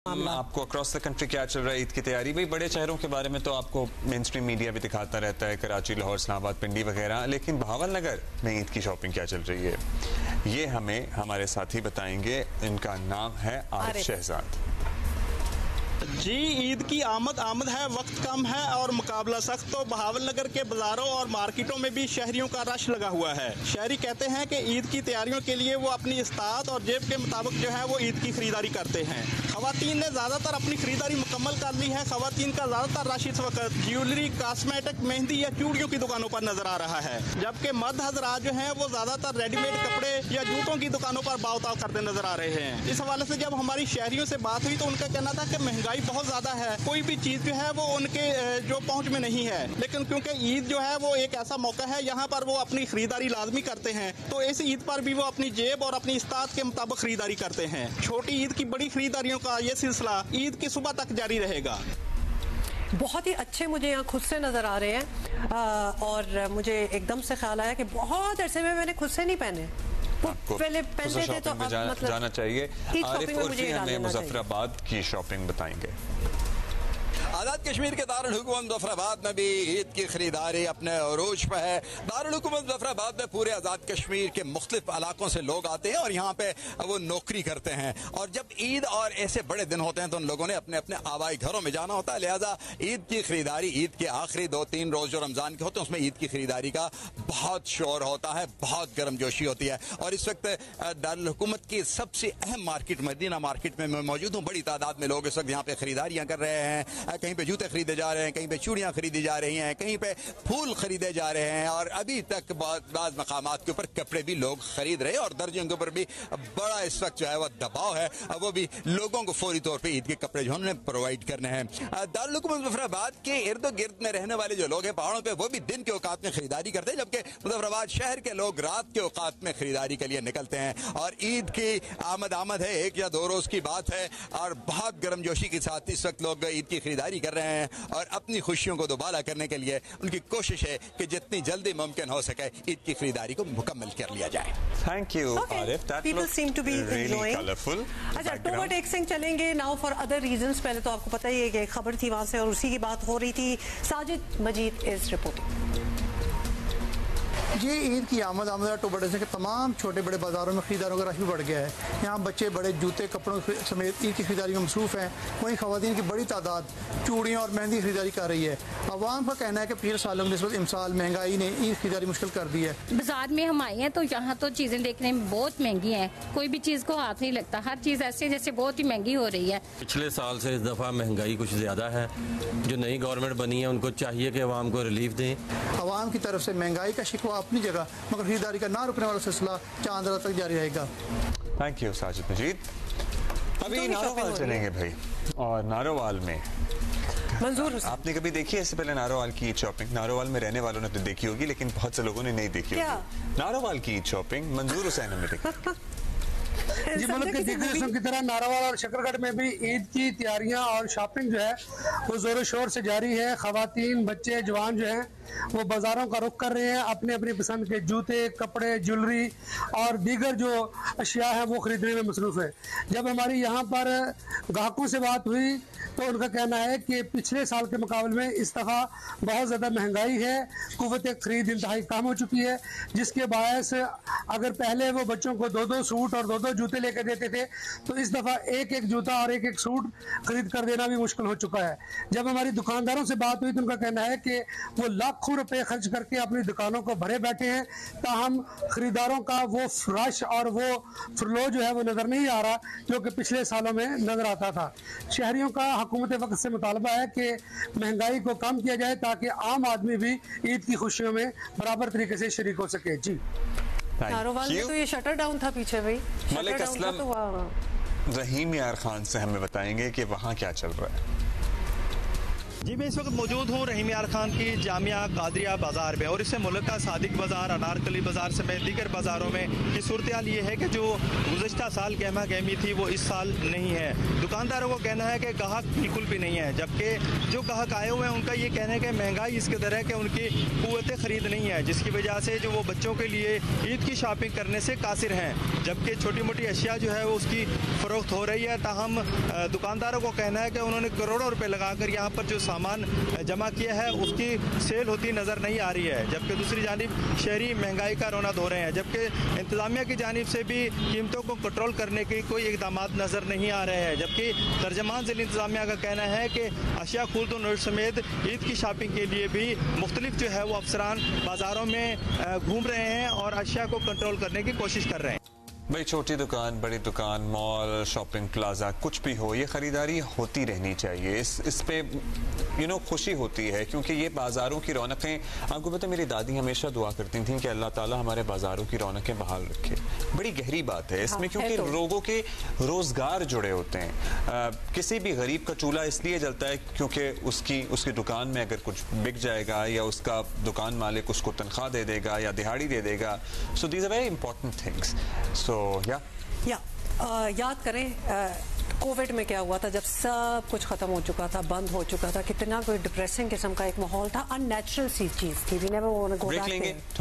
आपको across the country क्या चल रहा है ईद की तैयारी? भाई बड़े शहरों के बारे में तो आपको मेन स्ट्रीम मीडिया भी दिखाता रहता है, कराची, लाहौर, इस्लामाबाद, पिंडी वगैरह, लेकिन बहावल नगर में ईद की शॉपिंग क्या चल रही है ये हमें हमारे साथी बताएंगे। इनका नाम है आरिफ शहजाद। जी, ईद की आमद है, वक्त कम है और मुकाबला सख्त। तो बहावल नगर के बाजारों और मार्केटों में भी शहरियों का रश लगा हुआ है। शहरी कहते हैं कि ईद की तैयारियों के लिए वो अपनी इस्तात और जेब के मुताबिक जो है वो ईद की खरीदारी करते हैं। खवातीन ने ज्यादातर अपनी खरीदारी मुकम्मल कर ली है। खवातीन का ज्यादातर रश इस वक्त ज्वेलरी, कॉस्मेटिक, मेहंदी या चूड़ियों की दुकानों पर नजर आ रहा है, जबकि मर्द हजरात जो है वो ज्यादातर रेडीमेड कपड़े या जूतों की दुकानों पर भाव-ताव करते नजर आ रहे हैं। इस हवाले से जब हमारी शहरियों से बात हुई तो उनका कहना था कि महंगाई बहुत ज्यादा है, कोई भी चीज जो है वो उनके जो पहुंच में नहीं है, लेकिन क्योंकि ईद जो है वो एक ऐसा मौका है यहाँ पर वो अपनी खरीदारी लाजमी करते हैं, तो इस ईद पर भी वो अपनी जेब और अपनी इस्तात के मुताबिक खरीदारी करते हैं। छोटी ईद की बड़ी खरीदारियों का ये सिलसिला ईद की सुबह तक जारी रहेगा। बहुत ही अच्छे मुझे यहाँ खुद से नजर आ रहे हैं और मुझे एकदम से ख्याल आया कि बहुत अरसे में मैंने खुद से नहीं पहने। पहले पहनते थे तो मतलब जाना चाहिए। आरिफ उर्फी हमें मुजफ्फराबाद की शॉपिंग बताएंगे। आज़ाद कश्मीर के दारुल हुकूमत मुजफ्फराबाद में भी ईद की खरीदारी अपने अरूज पर है। दारुल हुकूमत मुजफ्फराबाद में पूरे आज़ाद कश्मीर के मुख्तलिफ इलाकों से लोग आते हैं और यहाँ पे वो नौकरी करते हैं, और जब ईद और ऐसे बड़े दिन होते हैं तो उन लोगों ने अपने अपने आबाई घरों में जाना होता है। लिहाजा ईद की खरीदारी, ईद के आखिरी 2-3 रोज जो रमजान के होते हैं उसमें ईद की खरीदारी का बहुत शोर होता है, बहुत गर्मजोशी होती है। और इस वक्त दारुल हुकूमत की सबसे अहम मार्केट मदीना मार्केट में मैं मौजूद हूँ। बड़ी तादाद में लोग इस वक्त यहाँ पे खरीदारियां कर रहे हैं। कहीं पे जूते खरीदे जा रहे हैं, कहीं पे चूड़ियां खरीदी जा रही हैं, कहीं पे फूल खरीदे जा रहे हैं, और अभी तक बाज़ मकामात के ऊपर कपड़े भी लोग खरीद रहे हैं, और दर्जियों के ऊपर भी बड़ा इस वक्त जो है वो दबाव है। वो भी लोगों को फौरी तौर पे ईद के कपड़े जो उन्होंने प्रोवाइड करने हैं। दारुल हुकूमत मुजफ्फराबाद के इर्द गिर्द में रहने वाले जो लोग हैं पहाड़ों पे, वो भी दिन के औकात में खरीदारी करते हैं, जबकि मुजफ्फराबाद शहर के लोग रात के औकात में खरीदारी के लिए निकलते हैं। और ईद की आमद है, 1 या 2 रोज की बात है, और बहुत गर्मजोशी के साथ इस वक्त लोग ईद की खरीदारी कर रहे हैं और अपनी खुशियों को दोबारा करने के लिए उनकी कोशिश है कि जितनी जल्दी मुमकिन हो सके ईद की खरीदारी को मुकम्मल कर लिया जाए। Thank you Arif, that people seem to be enjoying. Colourful. अच्छा, टू टेक सिंह चलेंगे नाउ फॉर अदर रीजंस। पहले तो आपको पता ही है कि खबर थी वहां से और उसी की बात हो रही थी। साजिद मजीद इज रिपोर्टिंग। ये ईद की आमद तो बड़े से तमाम छोटे बड़े बाज़ारों में खरीदारों का रश भी बढ़ गया है। यहाँ बच्चे बड़े जूते कपड़ों समेत ईद की खरीदारी में मसरूफ़ हैं। वहीं ख़वातीन की बड़ी तादाद चूड़ियाँ और मेहंदी खरीदारी कर रही है। अवाम का कहना है कि पिछले सालों में निस्बत इमसाल महंगाई ने ईद खरीदारी मुश्किल कर दी है। बाजार में हम आए हैं तो यहाँ तो चीज़ें देखने में बहुत महंगी हैं, कोई भी चीज़ को हाथ नहीं लगता, हर चीज़ ऐसे जैसे बहुत ही महंगी हो रही है। पिछले साल से इस दफ़ा महंगाई कुछ ज़्यादा है। जो नई गवर्नमेंट बनी है उनको चाहिए कि अवाम को रिलीफ दें। अवाम की तरफ से महंगाई का शिकवा अपनी जगह, मगर खरीदारी का ना रुकने वाला सिलसिला चांद रात तक जारी रहेगा। थैंक यू साजिद मजीद। अभी नारोवाल चलेंगे भाई, और नारोवाल में मंजूर आपने कभी देखी है इससे पहले नारोवाल की ईद शॉपिंग? नारोवाल में रहने वालों ने तो देखी होगी, लेकिन बहुत से लोगों ने नहीं देखी होगी नारोवाल की ईद शॉपिंग। मंजूर हुसैन ने देखी। जी, मुल्क के दीगर हिस्सों की तरह नारावाल और शकरगढ़ में भी ईद की तैयारियां और शॉपिंग जो है वो जोरों शोर से जारी है। खवातीन, बच्चे, जवान जो हैं वो बाजारों का रुख कर रहे हैं, अपने अपनी पसंद के जूते, कपड़े, ज्वेलरी और दीगर जो अशिया है वो खरीदने में मसरूफ है। जब हमारी यहाँ पर ग्राहकों से बात हुई तो उनका कहना है कि पिछले साल के मुकाबले में इस दफ़ा बहुत ज़्यादा महंगाई है, कुव्वत खरीद इंतहाई कम हो चुकी है, जिसके बायस अगर पहले वो बच्चों को 2-2 सूट और 2-2 जूते लेकर देते थे तो इस दफ़ा एक जूता और एक सूट खरीद कर देना भी मुश्किल हो चुका है। जब हमारी दुकानदारों से बात हुई तो उनका कहना है कि वो लाखों रुपए खर्च करके अपनी दुकानों को भरे बैठे हैं, ताहम खरीदारों का वो रश और वो फ्लो जो है वो नज़र नहीं आ रहा जो कि पिछले सालों में नज़र आता था। शहरियों का हुकूमत वक्त से मुतालबा है कि महंगाई को कम किया जाए ताकि आम आदमी भी ईद की खुशियों में बराबर तरीके से शरीक हो सके। जी, नारोवाल में तो ये शटर डाउन था पीछे भाई। मलिक असलम रहीम यार खान से हमें बताएंगे कि वहाँ क्या चल रहा है। जी मैं इस वक्त मौजूद हूँ रहीम यार खान की जामिया कादरिया बाजार में और इससे मुल्क का सादिक बाजार, अनारकली बाजार समेत दीगर बाजारों में की सूरत हाल ये है कि जो गुज़श्ता साल गहमा गहमी थी वो इस साल नहीं है। दुकानदारों को कहना है कि ग्राहक बिल्कुल भी नहीं है, जबकि जो ग्राहक आए हुए हैं उनका ये कहना है कि महंगाई इस कदर है कि उनकी क़ुव्वत ख़रीद नहीं है, जिसकी वजह से जो वो बच्चों के लिए ईद की शॉपिंग करने से कासिर हैं, जबकि छोटी मोटी अशिया जो है वो उसकी फ़रोख्त हो रही है। ताहम दुकानदारों को कहना है कि उन्होंने करोड़ों रुपए लगाकर यहाँ पर जो सामान जमा किया है उसकी सेल होती नज़र नहीं आ रही है, जबकि दूसरी जानिब शहरी महंगाई का रोना धो रहे हैं, जबकि इंतज़ामिया की जानिब से भी कीमतों को कंट्रोल करने के कोई इकदाम नज़र नहीं आ रहे हैं। जबकि तर्जमान ज़िला इंतज़ामिया का कहना है कि अशिया खुर्द और समेत ईद की शॉपिंग के लिए भी मुख्तलिफ जो है वो अफसरान बाज़ारों में घूम रहे हैं और अशिया को कंट्रोल करने की कोशिश कर रहे हैं। भाई छोटी दुकान, बड़ी दुकान, मॉल, शॉपिंग प्लाजा, कुछ भी हो, ये खरीदारी होती रहनी चाहिए। इस पे खुशी होती है क्योंकि ये बाजारों की रौनकें, आपको पता है मेरी दादी हमेशा दुआ करती थी कि अल्लाह ताला हमारे बाजारों की रौनकें बहाल रखे। बड़ी गहरी बात है इसमें, क्योंकि लोगों के रोजगार जुड़े होते हैं। किसी भी गरीब का चूल्हा इसलिए जलता है क्योंकि उसकी दुकान में अगर कुछ बिक जाएगा या उसका दुकान मालिक उसको तनख्वाह दे देगा या दिहाड़ी दे देगा। So these are very important things. So याद करें कोविड में क्या हुआ था, जब सब कुछ खत्म हो चुका था, बंद हो चुका था, कितना कोई डिप्रेसिंग किस्म का एक माहौल था, अननेचुरल सी चीज थी। We never want to go back.